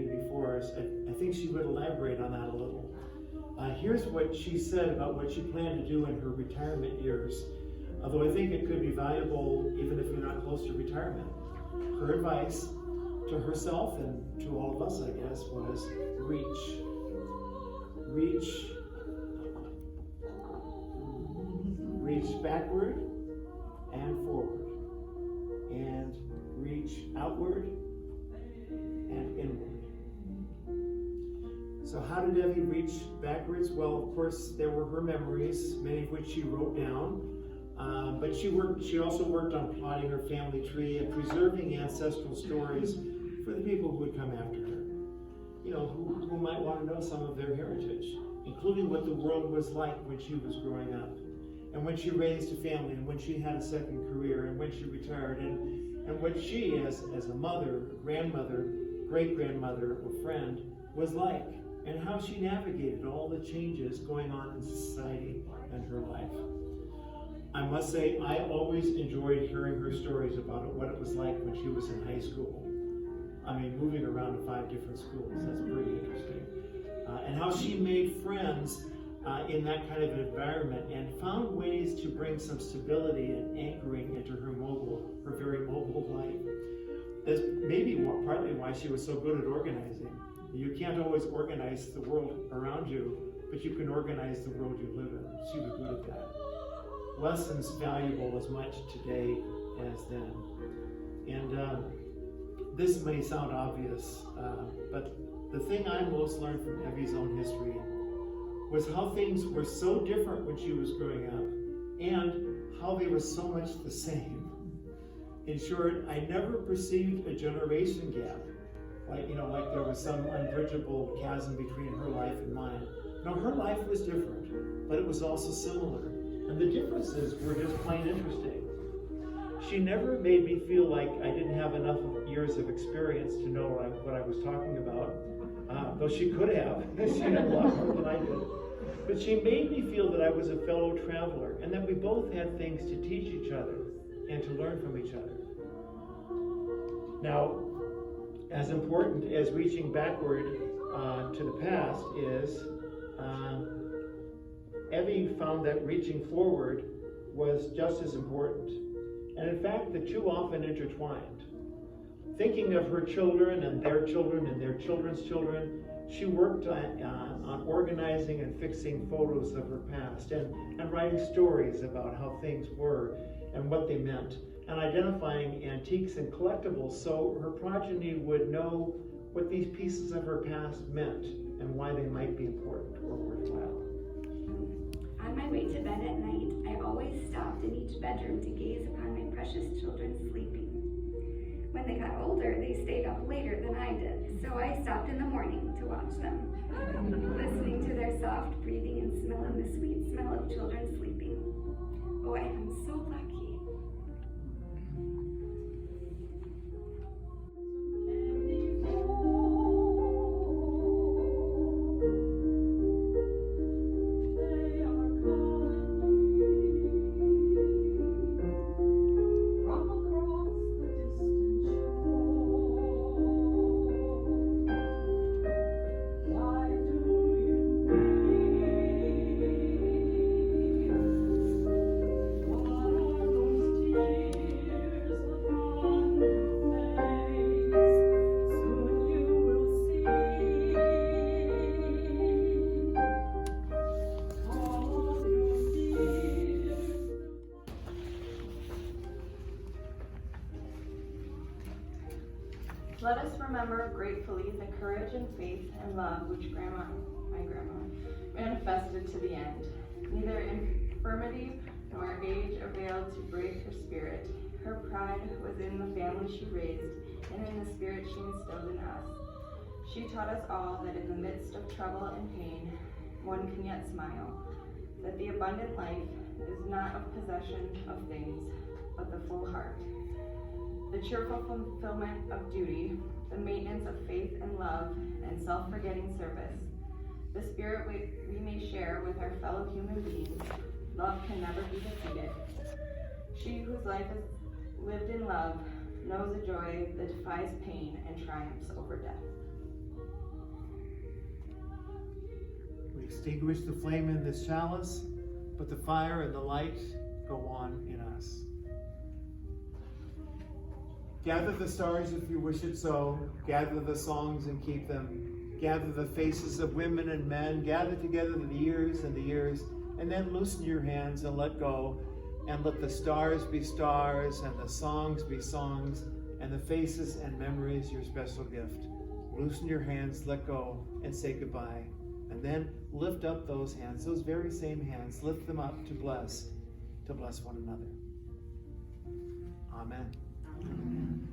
reading before us, I think she would elaborate on that a little. Here's what she said about what she planned to do in her retirement years, although I think it could be valuable even if you're not close to retirement. Her advice to herself and to all of us, I guess, was reach. Reach backward and forward, and reach outward and inward. So how did Evie reach backwards? Well, of course, there were her memories, many of which she wrote down. But she also worked on plotting her family tree and preserving ancestral stories for the people who would come after her. You know, who might want to know some of their heritage, including what the world was like when she was growing up, and when she raised a family, and when she had a second career, and when she retired, and what she, as a mother, grandmother, great-grandmother, or friend, was like, and how she navigated all the changes going on in society and her life. I must say, I always enjoyed hearing her stories about what it was like when she was in high school. I mean, moving around to 5 different schools, that's pretty interesting. And how she made friends in that kind of an environment and found ways to bring some stability and anchoring into her very mobile life. That's maybe partly why she was so good at organizing. You can't always organize the world around you, but you can organize the world you live in. She was good at that. Lessons valuable as much today as then. And this may sound obvious, but the thing I most learned from Evie's own history was how things were so different when she was growing up, and how they were so much the same. In short, I never perceived a generation gap, like there was some unbridgeable chasm between her life and mine. No, her life was different, but it was also similar. And the differences were just plain interesting. She never made me feel like I didn't have enough years of experience to know what I was talking about, though she could have. She had a lot more than I did. But she made me feel that I was a fellow traveler, and that we both had things to teach each other and to learn from each other. Now, as important as reaching backward to the past is, Evie found that reaching forward was just as important. And in fact, the two often intertwined. Thinking of her children and their children's children, she worked on organizing and fixing photos of her past and writing stories about how things were and what they meant, and identifying antiques and collectibles so her progeny would know what these pieces of her past meant and why they might be important or worthwhile. On my way to bed at night, I always stopped in each bedroom to gaze upon my precious children sleeping. When they got older, they stayed up later than I did, so I stopped in the morning to watch them, listening to their soft breathing and smelling the sweet smell of children sleeping. Oh, I am so lucky. Let us remember gratefully the courage and faith and love which my grandma, manifested to the end. Neither infirmity nor age availed to break her spirit. Her pride was in the family she raised and in the spirit she instilled in us. She taught us all that in the midst of trouble and pain, one can yet smile, that the abundant life is not of possession of things, but the full heart. The cheerful fulfillment of duty, the maintenance of faith and love, and self-forgetting service, the spirit we may share with our fellow human beings. Love can never be defeated. She whose life is lived in love knows a joy that defies pain and triumphs over death. extinguish the flame in this chalice, but the fire and the light go on in us. Gather the stars if you wish it so. Gather the songs and keep them. Gather the faces of women and men. Gather together the years and the years. And then loosen your hands and let go. And let the stars be stars and the songs be songs. And the faces and memories your special gift. Loosen your hands, let go, and say goodbye. And then lift up those hands, those very same hands. Lift them up to bless one another. Amen. Amen.